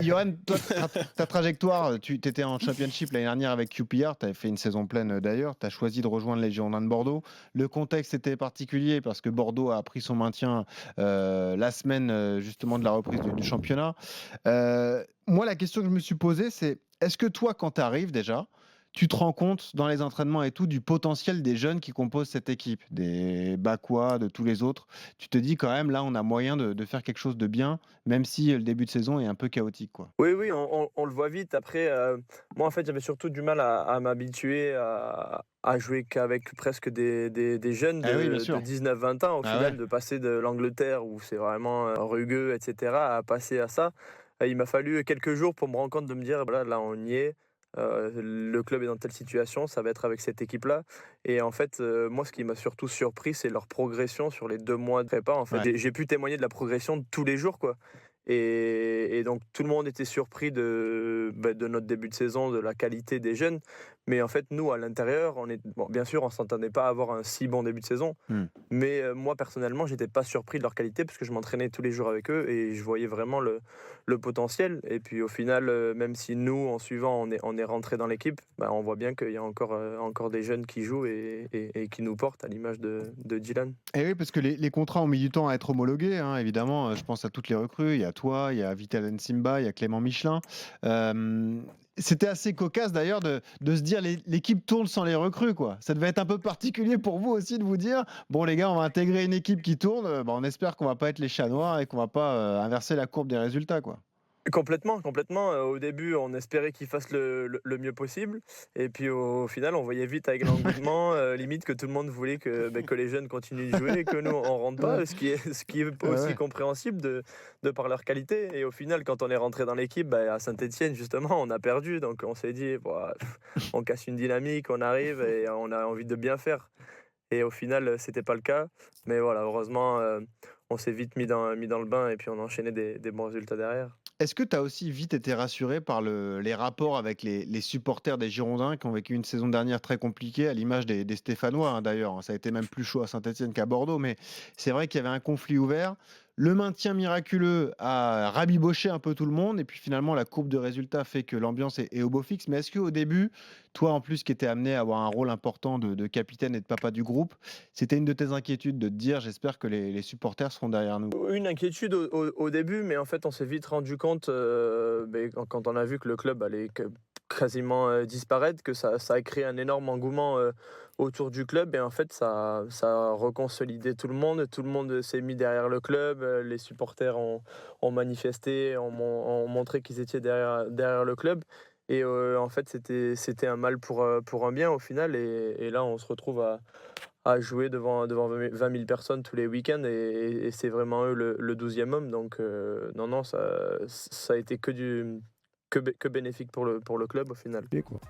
Johan, toi, ta trajectoire, tu étais en championship l'année dernière avec QPR, tu avais fait une saison pleine d'ailleurs, tu as choisi de rejoindre les Girondins de Bordeaux. Le contexte était particulier parce que Bordeaux a pris son maintien la semaine justement de la reprise du championnat. Moi, la question que je me suis posée, c'est est-ce que toi, quand tu arrives déjà, tu te rends compte dans les entraînements et tout du potentiel des jeunes qui composent cette équipe, des Bakwa, de tous les autres. Tu te dis quand même, là, on a moyen de faire quelque chose de bien, même si le début de saison est un peu chaotique, quoi. Oui, oui, on le voit vite. Après, moi, en fait, j'avais surtout du mal à m'habituer à jouer qu'avec presque des jeunes Ah oui, bien de sûr. 19-20 ans. Au Ah ouais. final, de passer de l'Angleterre, où c'est vraiment rugueux, etc., à passer à ça. Il m'a fallu quelques jours pour me rendre compte de me dire, voilà, là, on y est. Le club est dans telle situation, ça va être avec cette équipe-là. Et en fait, moi, ce qui m'a surtout surpris, c'est leur progression sur les 2 mois de prépa. En fait, Ouais. j'ai pu témoigner de la progression de tous les jours, quoi. Et donc tout le monde était surpris de notre début de saison, de la qualité des jeunes. Mais en fait, nous, à l'intérieur, bon, bien sûr, on s'entendait pas à avoir un si bon début de saison. Hmm. Mais moi, personnellement, j'étais pas surpris de leur qualité parce que je m'entraînais tous les jours avec eux et je voyais vraiment le potentiel. Et puis au final, même si nous, en suivant, on est rentré dans l'équipe, bah, on voit bien qu'il y a encore des jeunes qui jouent et qui nous portent, à l'image de Dylan. Et oui, parce que les contrats ont mis du temps à être homologués, hein, évidemment. Je pense à toutes les recrues. Il y a toi, il y a Vital Nsimba, il y a Clément Michelin. Euh, C'était assez cocasse d'ailleurs de se dire l'équipe tourne sans les recrues, quoi. Ça devait être un peu particulier pour vous aussi de vous dire bon, les gars, on va intégrer une équipe qui tourne. Bah, on espère qu'on va pas être les chats noirs et qu'on va pas inverser la courbe des résultats, quoi. Complètement, complètement. Au début, on espérait qu'ils fassent le mieux possible et puis au final, on voyait vite avec l'engouement, limite que tout le monde voulait que les jeunes continuent de jouer et que nous, on rentre Ouais, pas, ce qui est ouais, aussi ouais. compréhensible de par leur qualité et au final, quand on est rentré dans l'équipe, bah, à Saint-Étienne, justement, on a perdu donc on s'est dit: «Bah, on casse une dynamique, on arrive et on a envie de bien faire» et au final, c'était pas le cas mais voilà, heureusement, on s'est vite mis dans le bain et puis on a enchaîné des bons résultats derrière. Est-ce que tu as aussi vite été rassuré par les rapports avec les supporters des Girondins qui ont vécu une saison dernière très compliquée, à l'image des Stéphanois d'ailleurs, hein. Ça a été même plus chaud à Saint-Etienne qu'à Bordeaux, mais c'est vrai qu'il y avait un conflit ouvert. Le maintien miraculeux a rabiboché un peu tout le monde, et puis finalement la courbe de résultats fait que l'ambiance est au beau fixe. Mais est-ce qu'au début, toi en plus qui étais amené à avoir un rôle important de capitaine et de papa du groupe, c'était une de tes inquiétudes de te dire j'espère que les supporters seront derrière nous? Une inquiétude au début, mais en fait, on s'est vite rendu compte, beh, quand on a vu que le club allait quasiment disparaître, que ça a créé un énorme engouement autour du club. Et en fait, ça a reconsolidé tout le monde. Tout le monde s'est mis derrière le club. Les supporters ont manifesté, ont montré qu'ils étaient derrière le club. Et en fait, c'était un mal pour un bien au final. Et là, on se retrouve à jouer devant 20 000 personnes tous les week-ends et c'est vraiment eux le 12e homme. Donc, non, non, ça a été que bénéfique pour le club au final. Quoi.